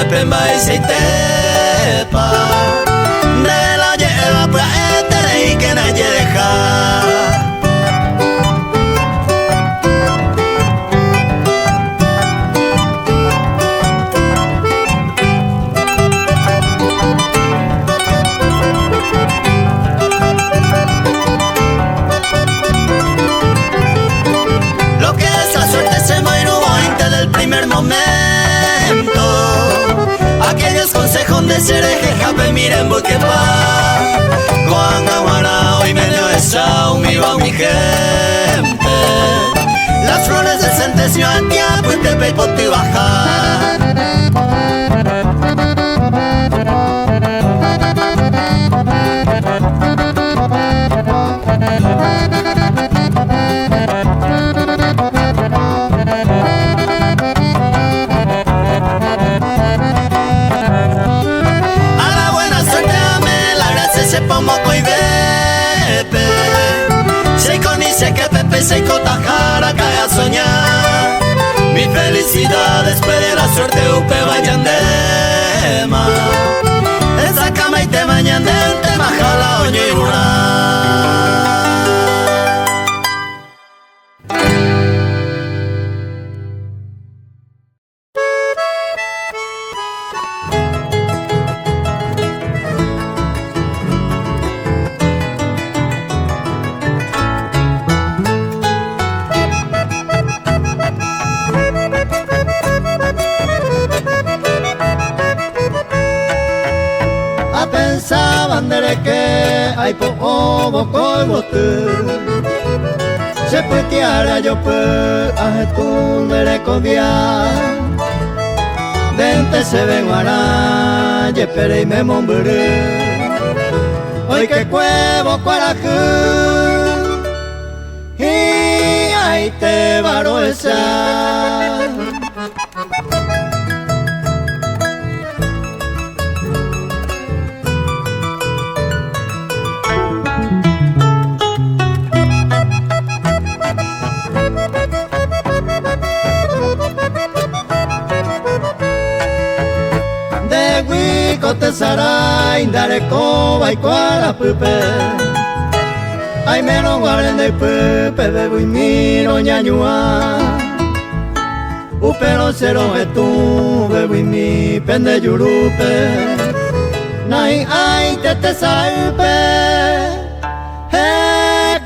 pemba y seitepa. De la lleva pra etere y que nadie deja. Primer momento, aquellos consejos de cereje, jape, miren, porque pa, Juan Aguara, hoy medio esa, un viva mi gente. Las flores del sentecio al tiempo y te pepo te baja. Seiko tajara cae a soñar. Mi felicidad espere la suerte upe vayan de ma. Esa cama y te mañan de te majala oño y una. Que hay poco como tú se puede tiara yo pues a tu merecobia dente se ven guará y espere y me mombré hoy que cuevo cuarajú y ahí te varo esa. Te sará indare coba y cuara pupe ay menos guarden de pupe bebo y miro ñañua upero cero etu bebo y mi pende yurupe nai ay te salpe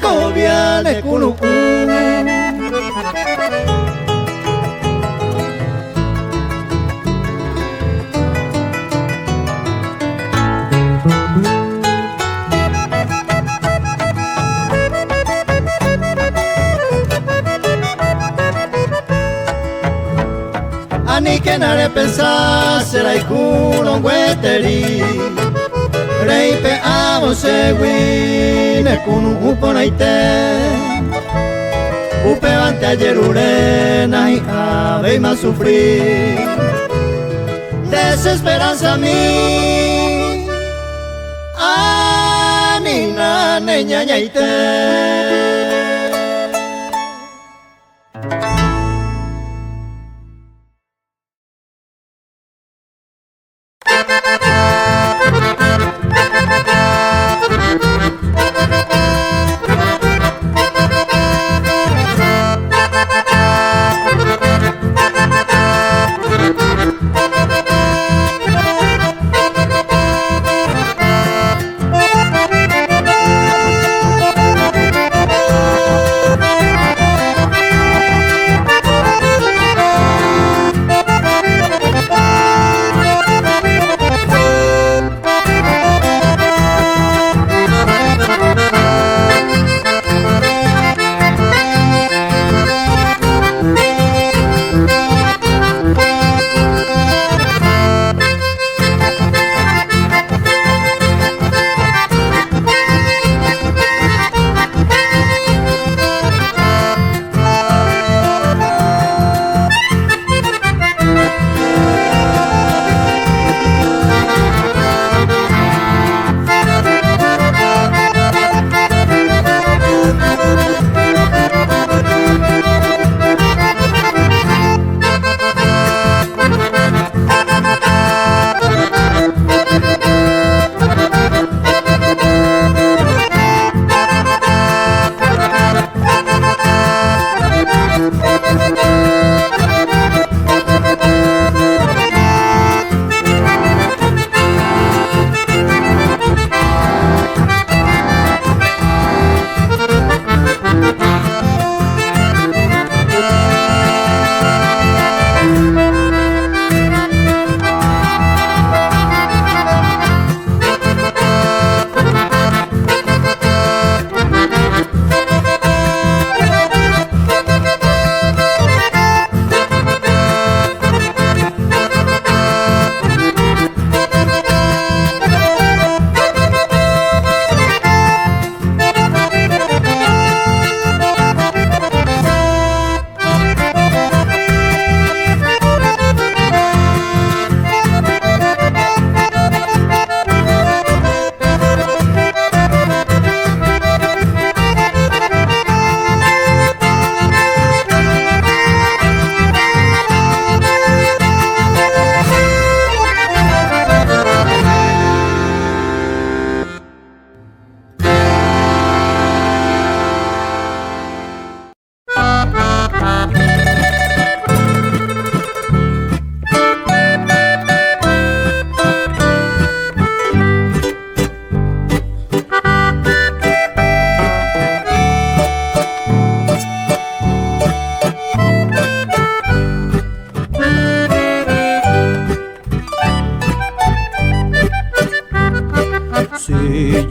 cobia de cunucu. Ni que nadie pensar será y cuno gueteri reipe amo segui ne kunu uponaite upe ante ayer urena y ave y más sufrir desesperanza a mí anina neña ñaite.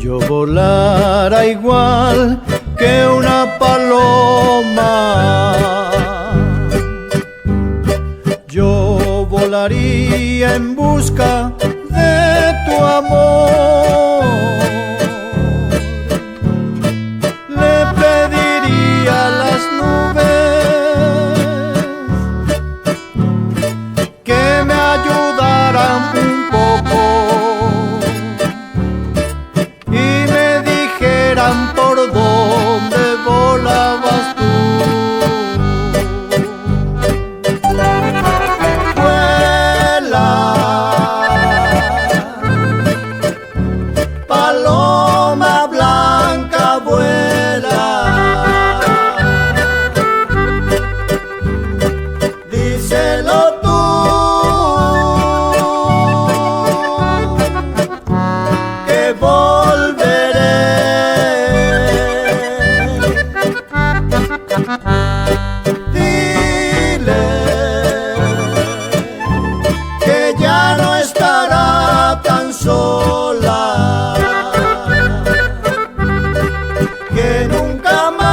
yo volara igual que una paloma. Yo volaría en busca de tu amor. Le pediría a las nubes que me ayudaran un poco y me dijeran por dónde volabas tú. Vuela, paloma blanca, vuela. Díselo tú, que volveré. Dile que ya no estará tan sola, que nunca más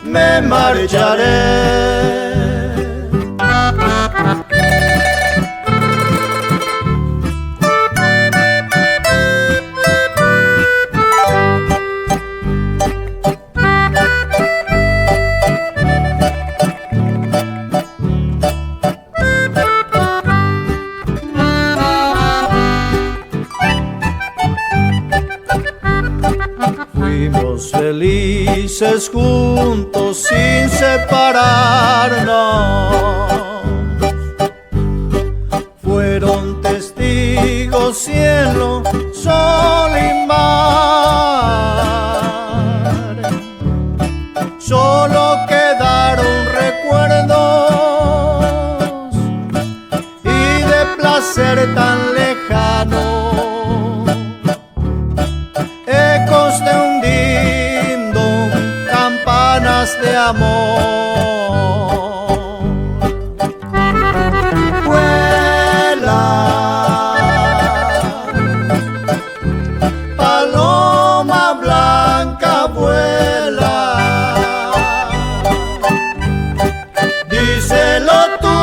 me marcharé. Fuimos felices juntos sin separarnos. Fueron testigos cielo, sol y mar. Solo quedaron recuerdos y de placer tan lejano, ecos de un dindón, campanas de amor. Vuela, paloma blanca, vuela. Díselo tú,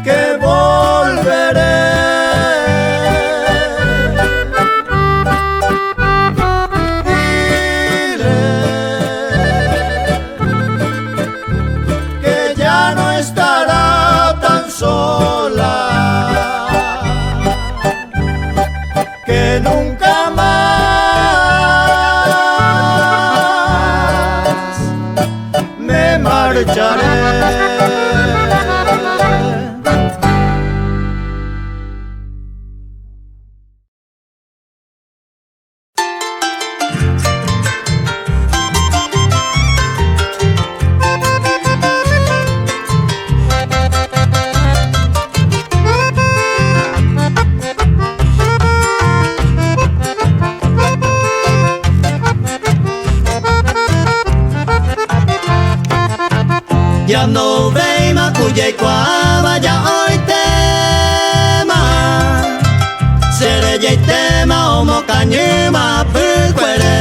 que volveré. Dile que ya no estará tan sola, que nunca más me marcharé. Ya no vei macuya y cuava ya hoy tema. Sereye y tema omo cañima pucuere.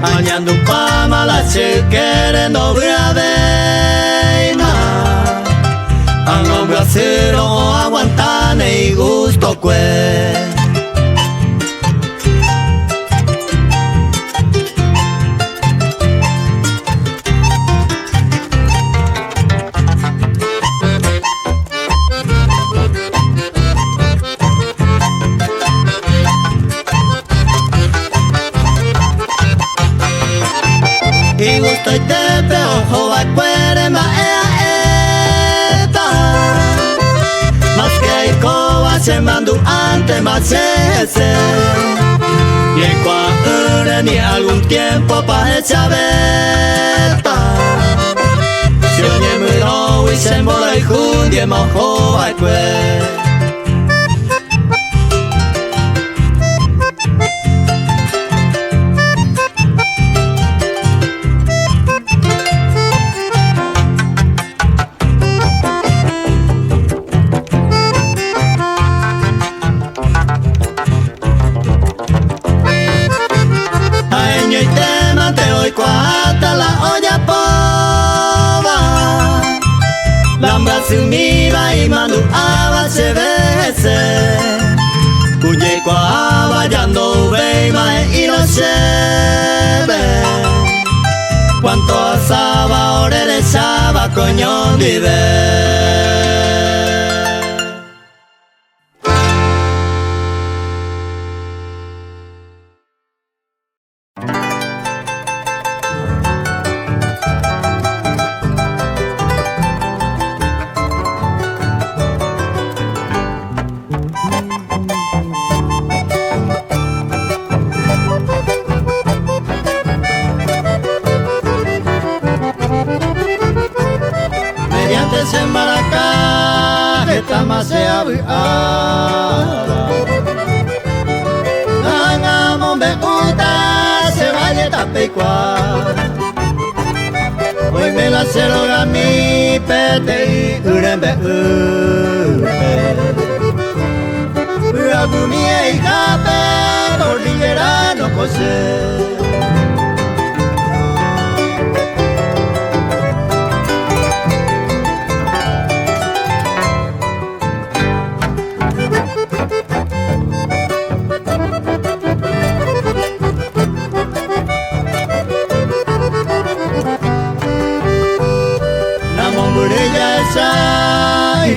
Añando un pama la chiquere no braveina. Ango bracero aguantane y gusto cue. Y gusto y tepe ojo va cuere ma eta. Más que el coba se mandó ante más ese. Y en cuanto ni algún tiempo pa' esa veta. Si oye muy low y se mola y jundie mojo va cuere. sumiba y manu avance vese Uye kwa vayando veima e inocebe Cuanto asaba ore de saba coñón vive Sembaraka etama se abuara Nanga mombe uta se vaya tapeikwa Hoy me la ceroga mi pete urembe ube Uragumi e ikape cordillera no kose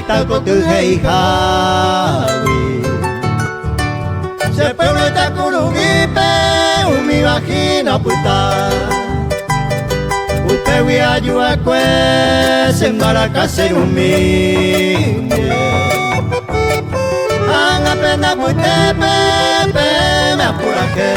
Talco tu hei hawi Se pueblo ta kurugipe umi vagina puta Upewi ayua kwe sembaraka serumi Anga pena putepe pe me apurake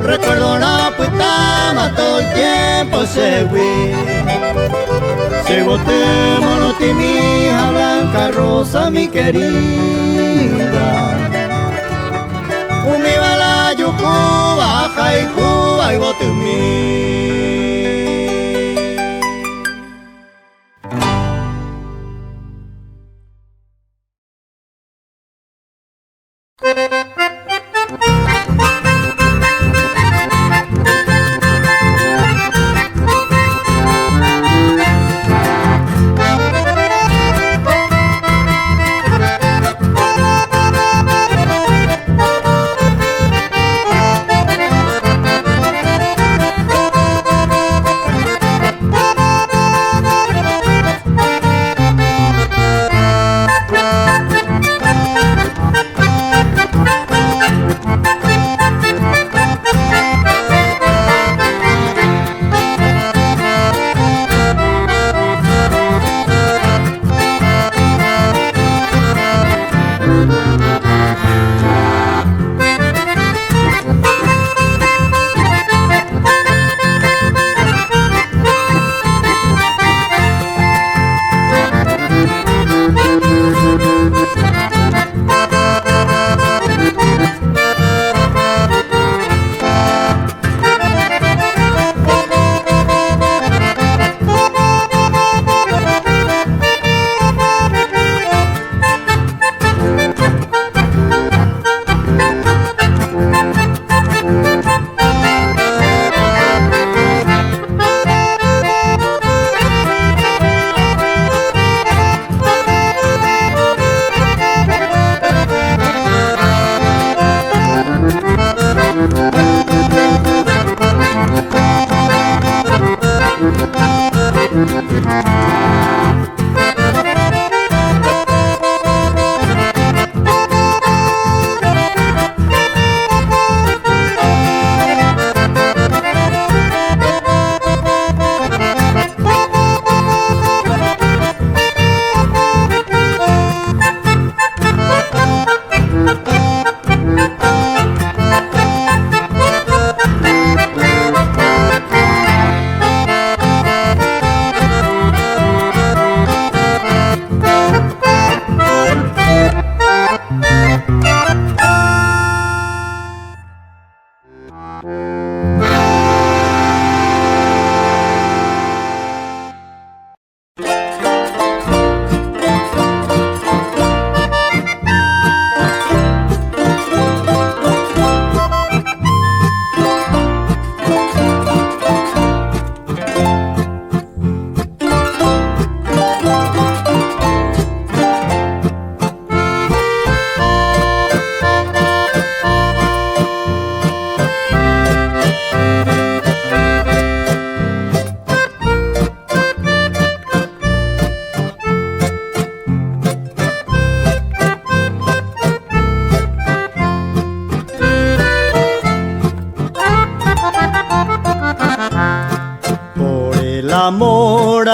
Recuerdo la puta todo el tiempo se fue Se boté monoti mi hija blanca rosa mi querida Umi bala yucuba jaicuba y bote mi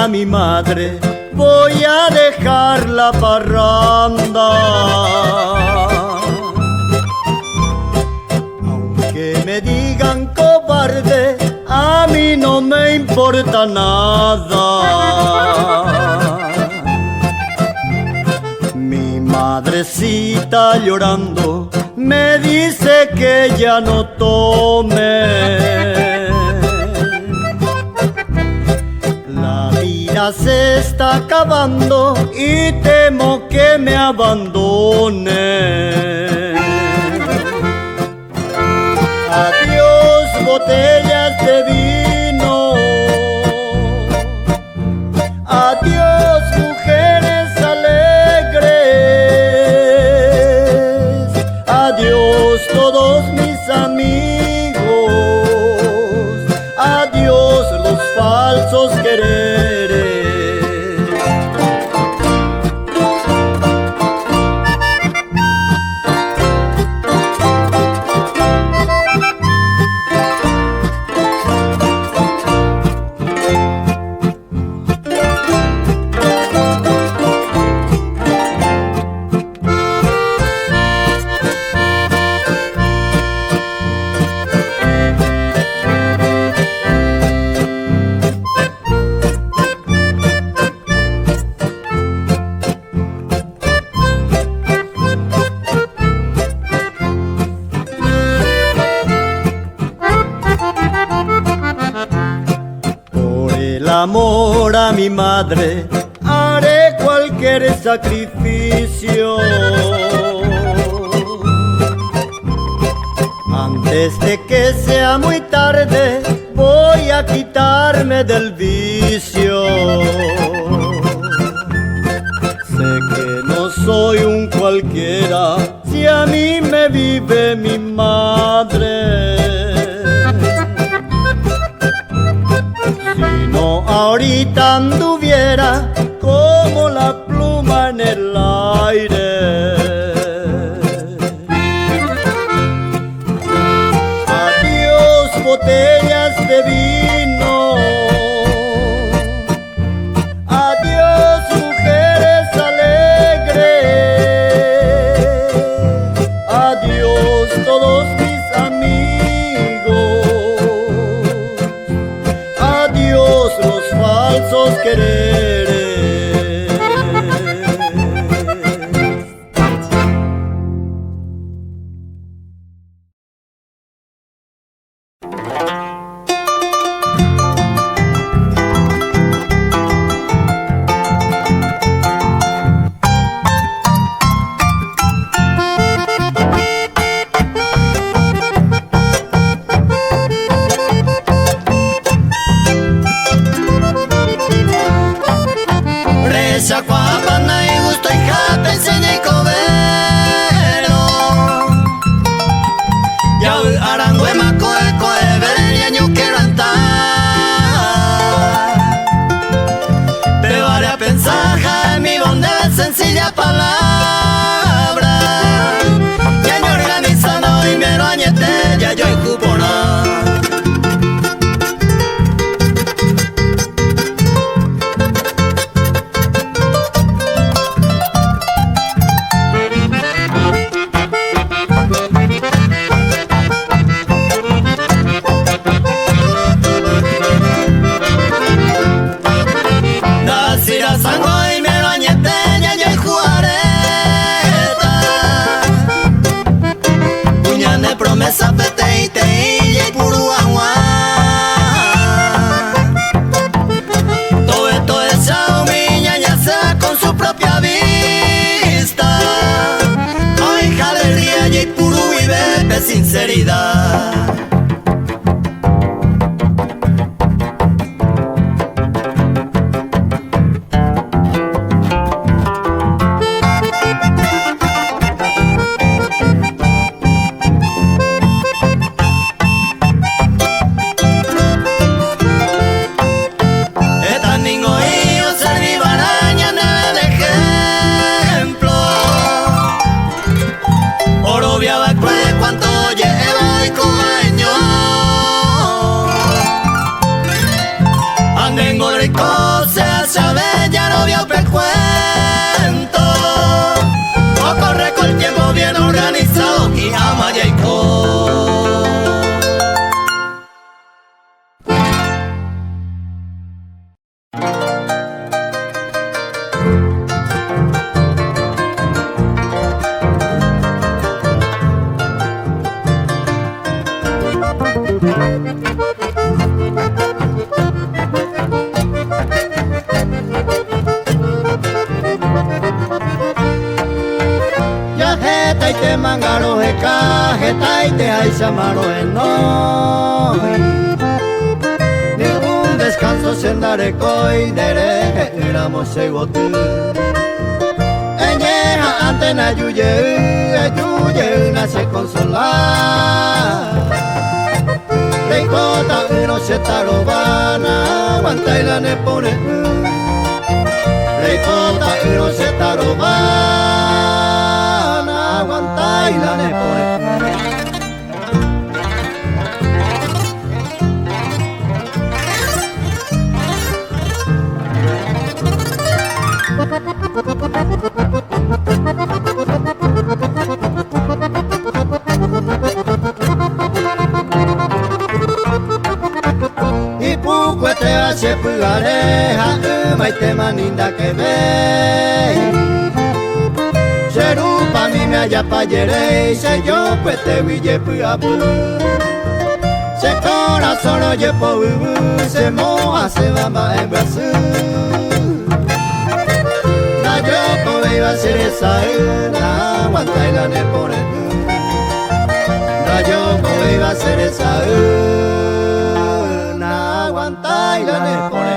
a mi madre, voy a dejar la parranda. Aunque me digan cobarde, a mí no me importa nada. Mi madrecita llorando me dice que ya no tome. La vida se está acabando y temo que me abandone. Adiós, botellas de vino. Adiós, mujeres alegres. Adiós, todos mis amigos. Adiós, los falsos quereres. Amor a mi madre, haré cualquier sacrificio. Antes de que sea muy tarde, voy a quitarme del vicio. Sé que no soy un cualquiera, si a mí me vive mi madre. Si no, ahorita anduviera como la pluma en el aire. Adiós, botellas de vino. Adiós, mujeres alegres. Adiós, todos mis amigos. Adiós, los falsos quereres. Sencilla palabra, ya yo organizando y me lo añete, ya yo en cupona. Nasira sango y me lo añete. Promesa pete y te y puro agua. Todo esto es chao, mi ñaña se va con su propia vista. Ay, jalería y puro vive de sinceridad. taite mangaro heka, taite aisamaro enoi. Ningún descanso sendarekoi, dere iramos segotu. Eñeja antena yuye una se consolar. Reikota uno se tarobana, guantaila ne pone. Reikota uno se tarobana, guantaila ne pone. Y pucuete hace pugareja, maite maninda que ve. Serupa mi me haya payere, se yo cuete huille puapu. Se corazón oye po se moja se va en Brasil. La yo po iba a ser esa la guantaila ne pone. La yo po iba a ser esa na guantaila ne pone.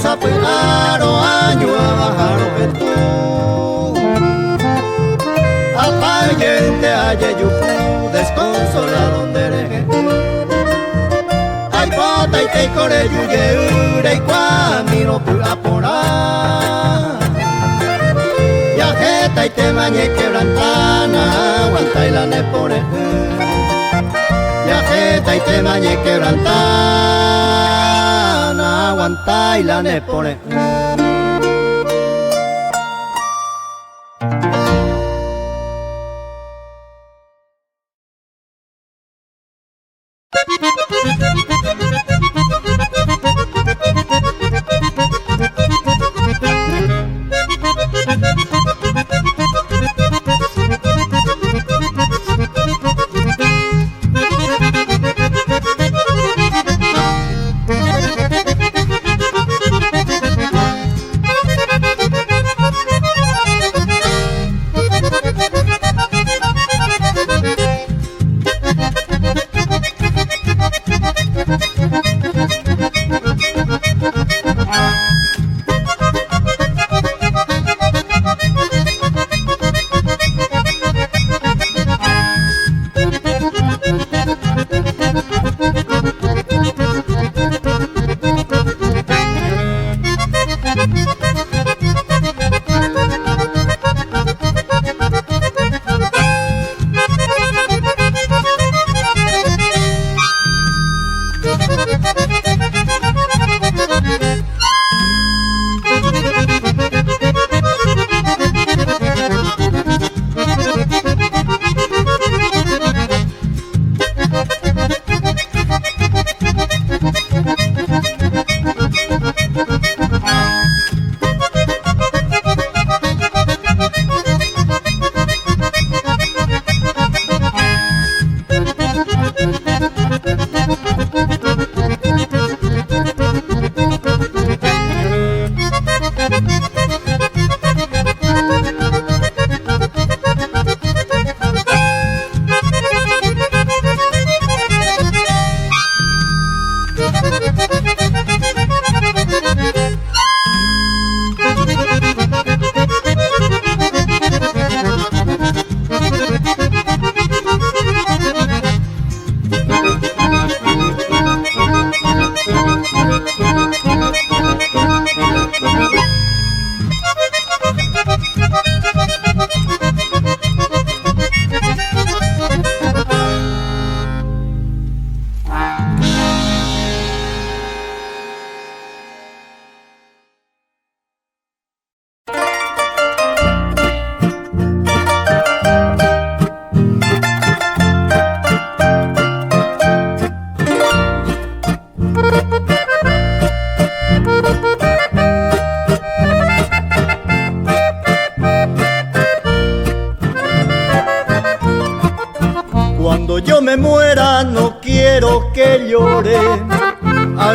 Sapularo año abajaro tú apayente aye yuku desconsolado dereje ay pata y te core yuye ure y cuamino pu apora ya jeta y te mañe quebrantana aguanta y la ne pone ya jeta y te mañe quebrantana aguanta y la ne pone.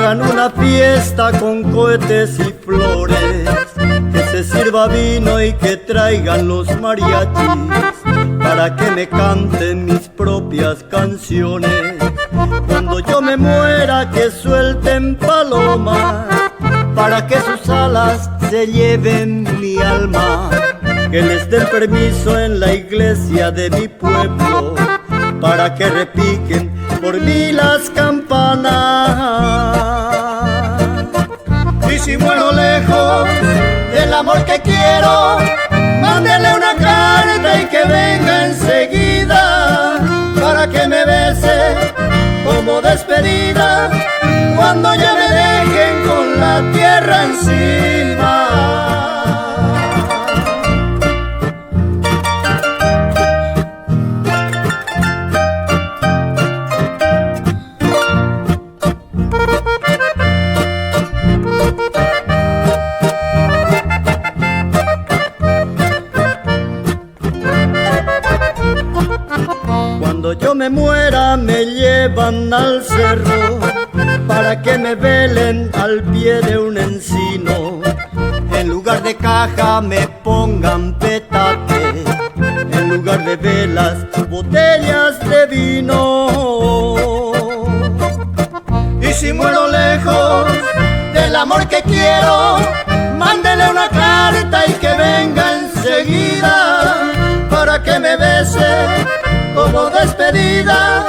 hagan una fiesta con cohetes y flores, que se sirva vino y que traigan los mariachis, para que me canten mis propias canciones. Cuando yo me muera que suelten palomas, para que sus alas se lleven mi alma, que les den permiso en la iglesia de mi pueblo, para que repiquen por mí las campanas. Y si muero lejos del amor que quiero, mándele una carta y que venga enseguida, para que me bese como despedida, cuando ya me dejen con la tierra encima. Cuando yo me muera me llevan al cerro, para que me velen al pie de un encino. En lugar de caja me pongan petate, en lugar de velas botellas de vino. Y si muero lejos del amor que quiero, mándele una carta y que venga enseguida, para que me bese como despedida,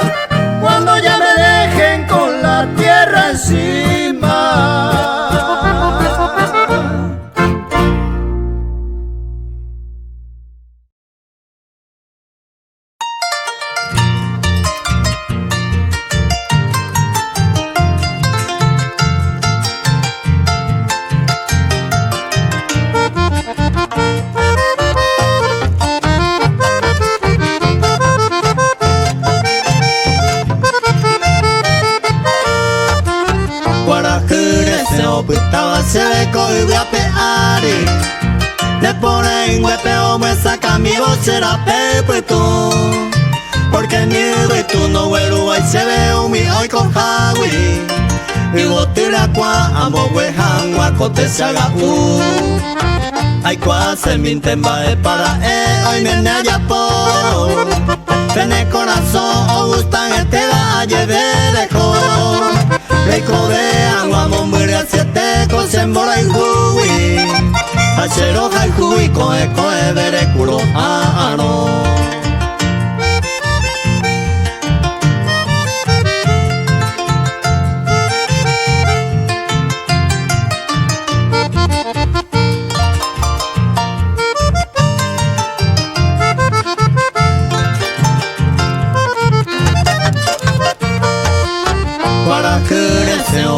cuando ya me dejen con la tierra encima. Estaba seco y voy a pear, le ponen huepeo, me saca mi voz, será pepe tú, porque mi tú no vuelo y se ve un mi hoy con Jawi, y botira qua amo huejan guacote se haga ay qua se mintemba para hoy me naya po, tiene corazón o gustan este va a llevar Reiko de agua mombure a siete con sembora y hui, achero jai hui koe koe bere kuro ano.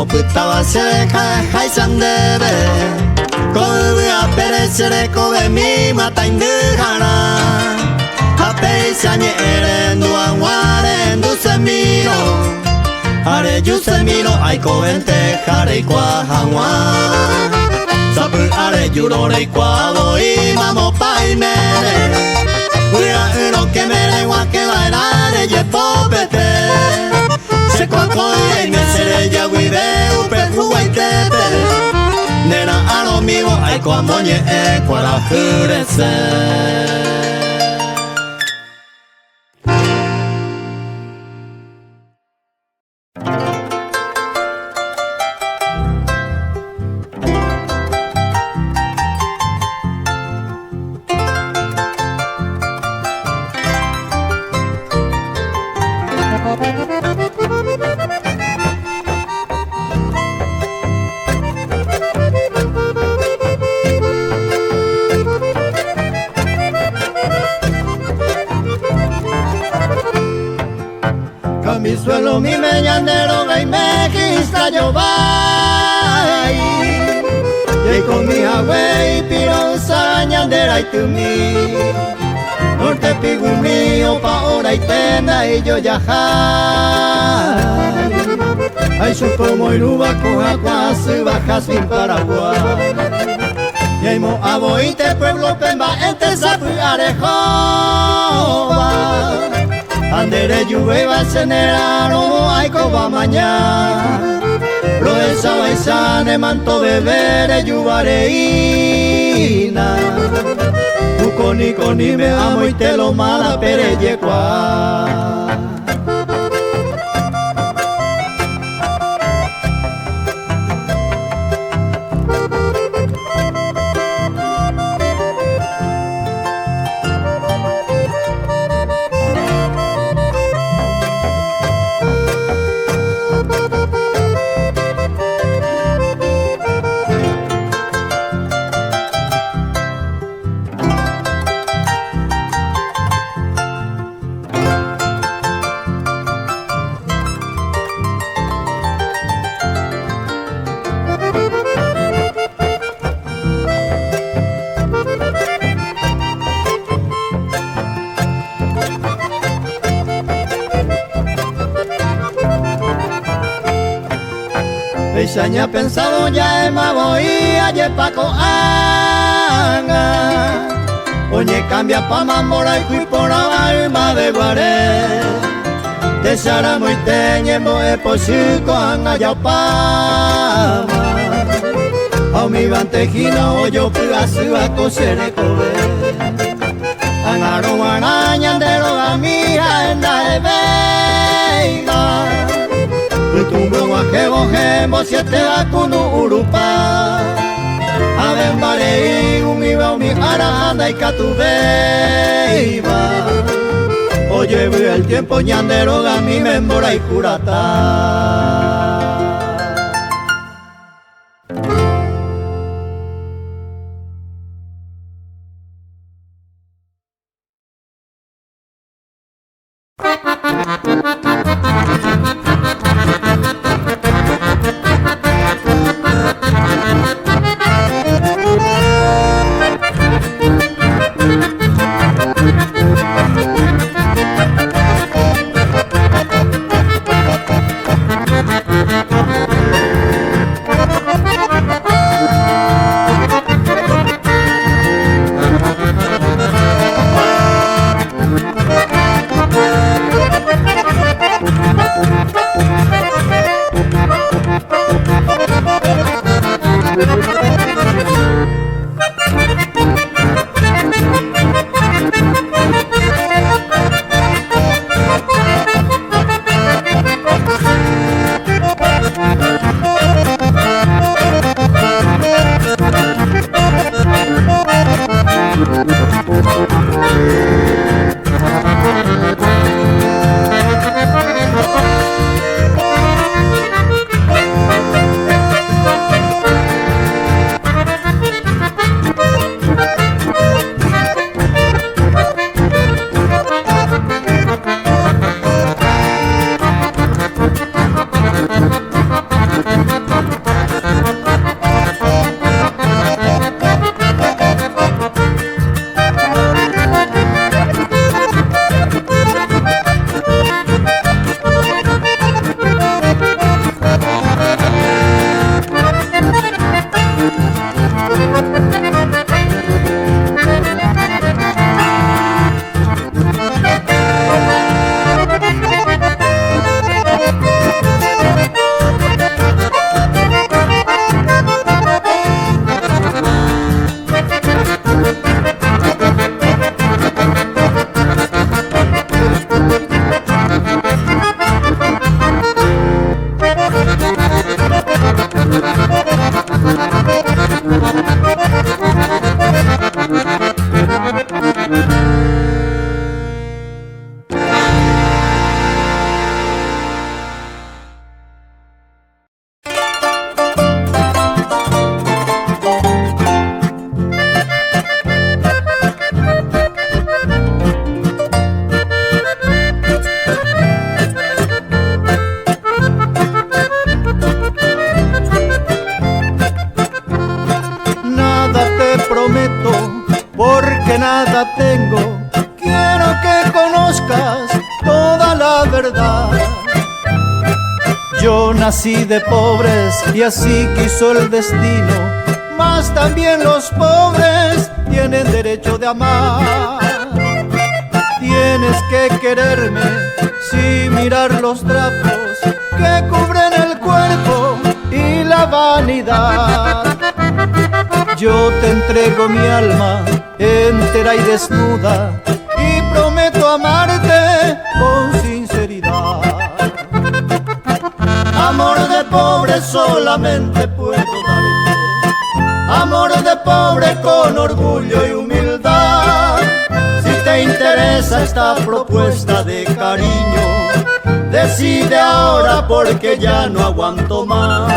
Putaba se deja jaisan debe, koe a perecere koe mi mata indujana, ape sanye eren duan waren du semino, are ju semino ai koente jare kwa hanwa, sabu are jurore kwa doi mamo pai mere, uya uno que mere wa que bailare ye popete. Se cuacoe y me seré ya guibe upe fuaitepe, nena ano mivo ay coamoñe cuara jurese. Mi suelo, mi meñandero, y me quista yo vai. Y con mi agüey, pironza, ñandera y tu mi. Norte pigu mío, pa' hora y tenda, y yo ya jai. Ay, su como iruba, coja, cuasi, baja sin Paraguay. Y hay mo aboite, pueblo, pemba, ente, sapu, arejoba. Andere llueva ceneraron ay coba mañana, lo es sabaisane manto bebere yuvareina. Ukoni me amo y te lo mala pereyekwa. Isaña pensado ya ema voy a yepaco anga. Oye cambia pa mamora y fui por alma de guaré. Te sara muy teñe moe posico anga ya pama. A mi bantejino yo pugasu a cosere cobe. Angaro araña de roga mía en la veiga. Tumbo guajebo siete vacuno urupa. Ave marei umiba umi aranda y catubeiba. Oye el tiempo ñandero a mi memora y curata. Yo nací de pobres y así quiso el destino, mas también los pobres tienen derecho de amar. Tienes que quererme sin mirar los trapos que cubren el cuerpo y la vanidad. Yo te entrego mi alma entera y desnuda y prometo amarte con sinceridad. Amor de pobre solamente puedo darte, amor de pobre con orgullo y humildad. Si te interesa esta propuesta de cariño, decide ahora porque ya no aguanto más.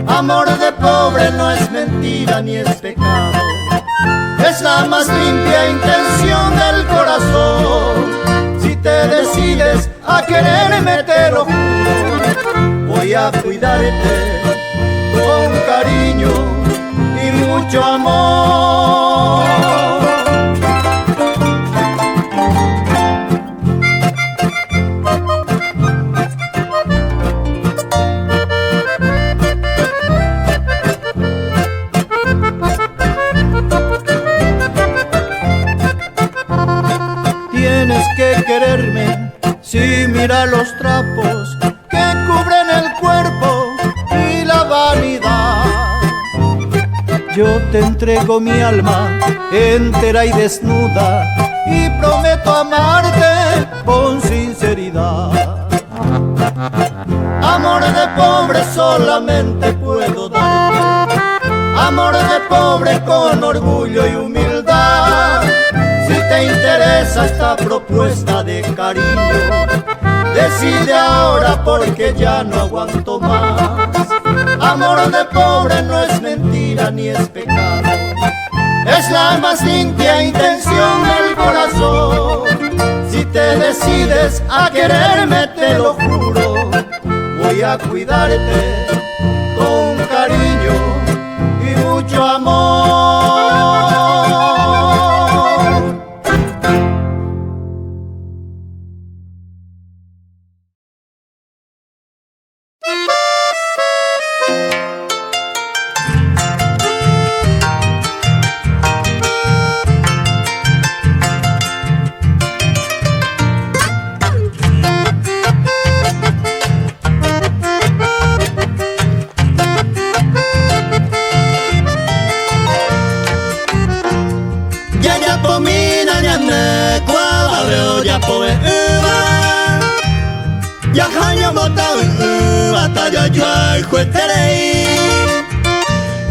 Amor de pobre no es mentira ni es pecado, es la más limpia intención del corazón. Si te decides a quererme te lo juro, voy a cuidarte con cariño y mucho amor. Tienes que quererme, si mira los trapos que cubren el cuerpo y la vanidad. Yo te entrego mi alma entera y desnuda y prometo amarte con sinceridad. Amor de pobre solamente puedo darte, amor de pobre con orgullo y humildad. Si te interesa esta propuesta de cariño, decide ahora porque ya no aguanto más. Amor de pobre no es mentira ni es pecado, es la más limpia intención del corazón. Si te decides a quererme te lo juro, voy a cuidarte con cariño y mucho amor.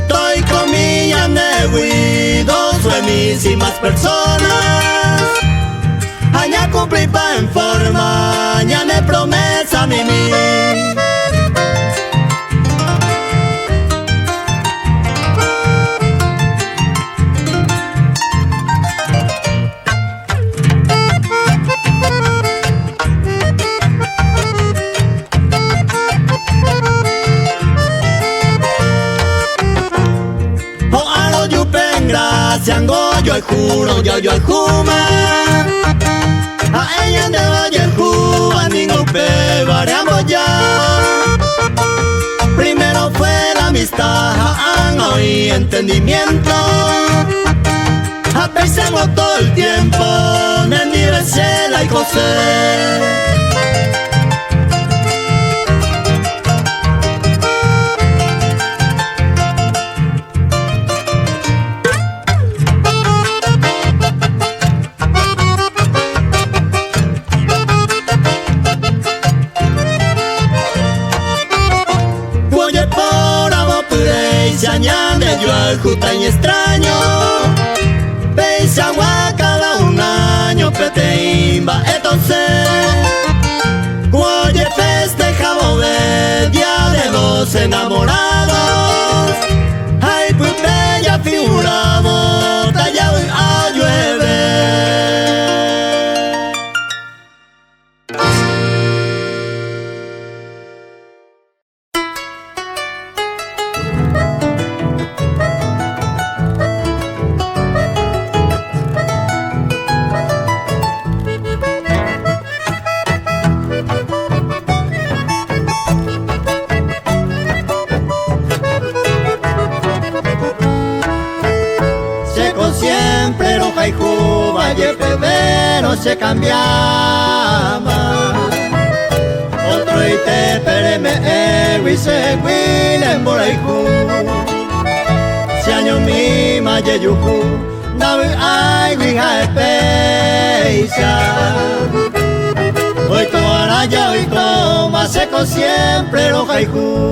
Estoy con mi Yanewi, dos buenísimas personas. Aña cumplí pa' en forma, ya me promesa mimi. Yo juro, yo juma. A ella de vaya juba, ningún pe variamos ya. Primero fue la amistad, y entendimiento. Apesamos todo el tiempo, Nendi Becela y José. Yo al juta y extraño, Peisa cada un año, peteimba, entonces Oye, festejamos el día de los enamorados. Ay, pues bella figuramos, tallado a llueve. No se cambiaba otro y te pereme y se guinen por ahí haiku si año mi mayeyuku navi ai wija espeisa hoy to araya hoy to más seco siempre los haiku.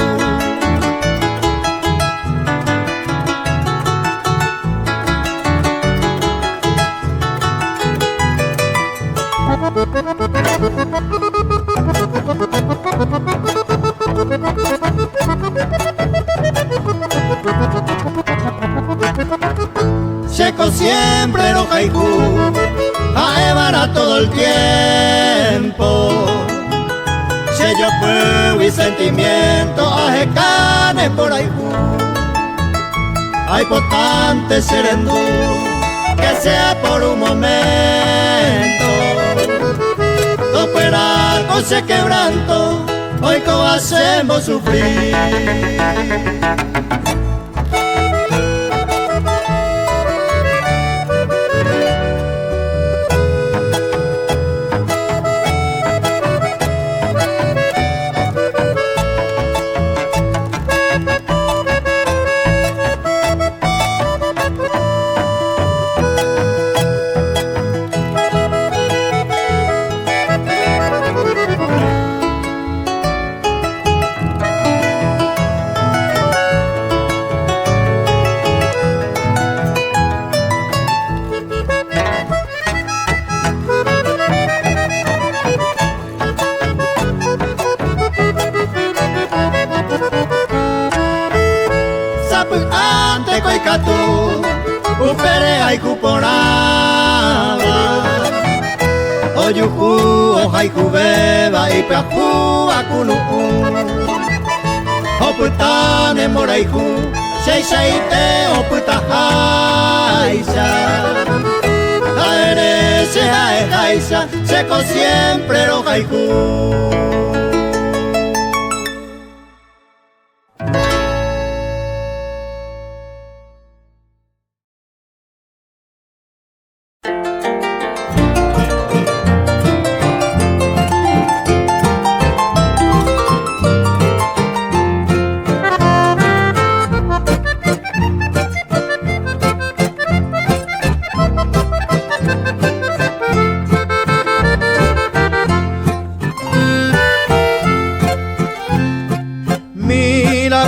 Seco siempre los haiku, a todo el tiempo. Si yo puedo y sentimiento, ajecanes por haiku. Hay potente serendú, que sea por un momento. Topera con ese quebranto, hoy como hacemos sufrir. Upere haiku poraba Oyuku o haiku beba Ipeaku akunu Oputane moraiku Seishaite oputa haisa Aere se hae haisa Seco siempre lo haiku.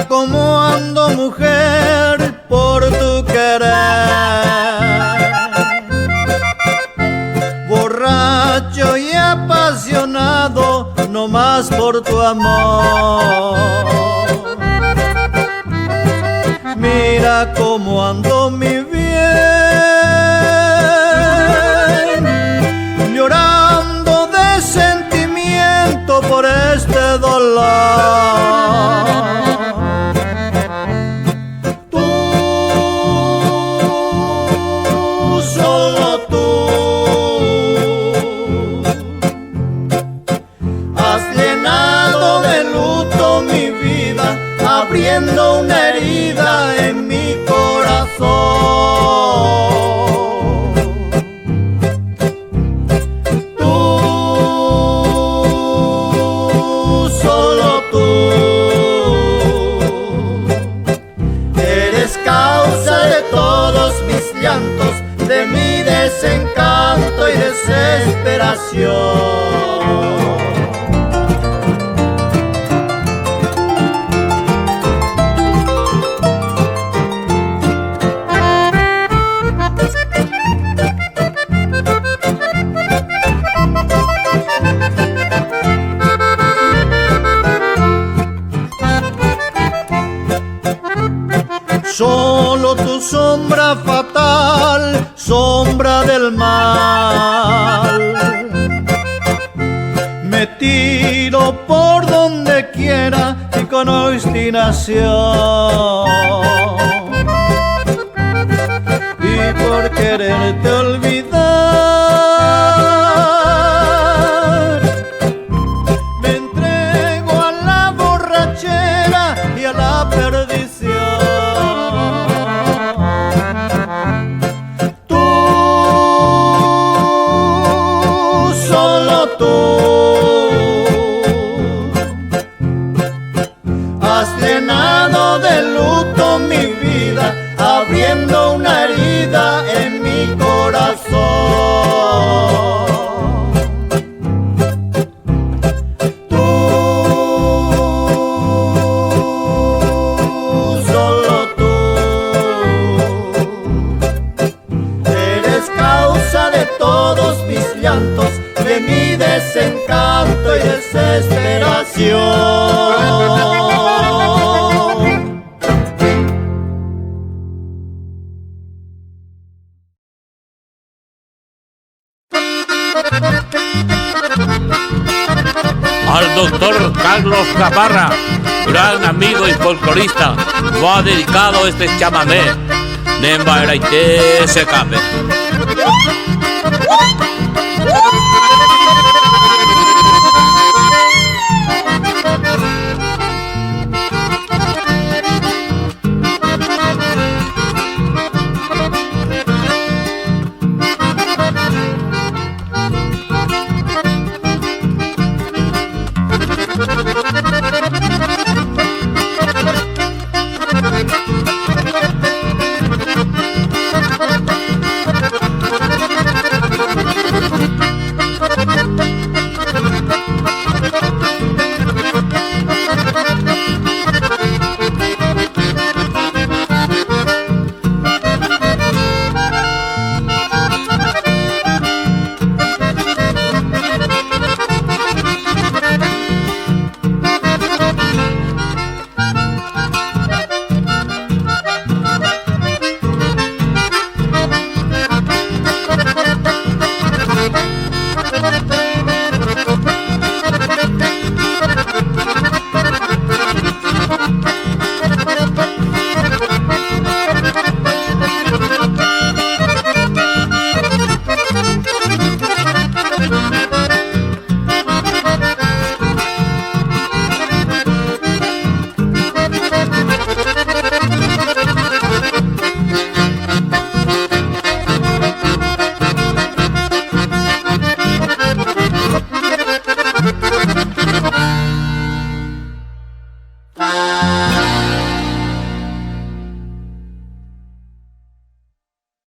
Como ando mujer por tu querer, borracho y apasionado no más por tu amor. Mira cómo ando mi bien, llorando de sentimiento por este dolor. Abriendo una herida en mi corazón. Tú, solo tú, eres causa de todos mis llantos, de mi desencanto y desesperación. Solo tu sombra fatal, sombra del mal. Me tiro por donde quiera y con obstinación. Y por quererte olvidar, me entrego a la borrachera y a la perdición. Has llenado de vida, abriendo una herida en mi corazón. Tú, solo tú, eres causa de todos mis llantos, de mi desencanto y desesperación. Al doctor Carlos Gabarra, gran amigo y folclorista, va dedicado este chamamé. Nemba era se cabe.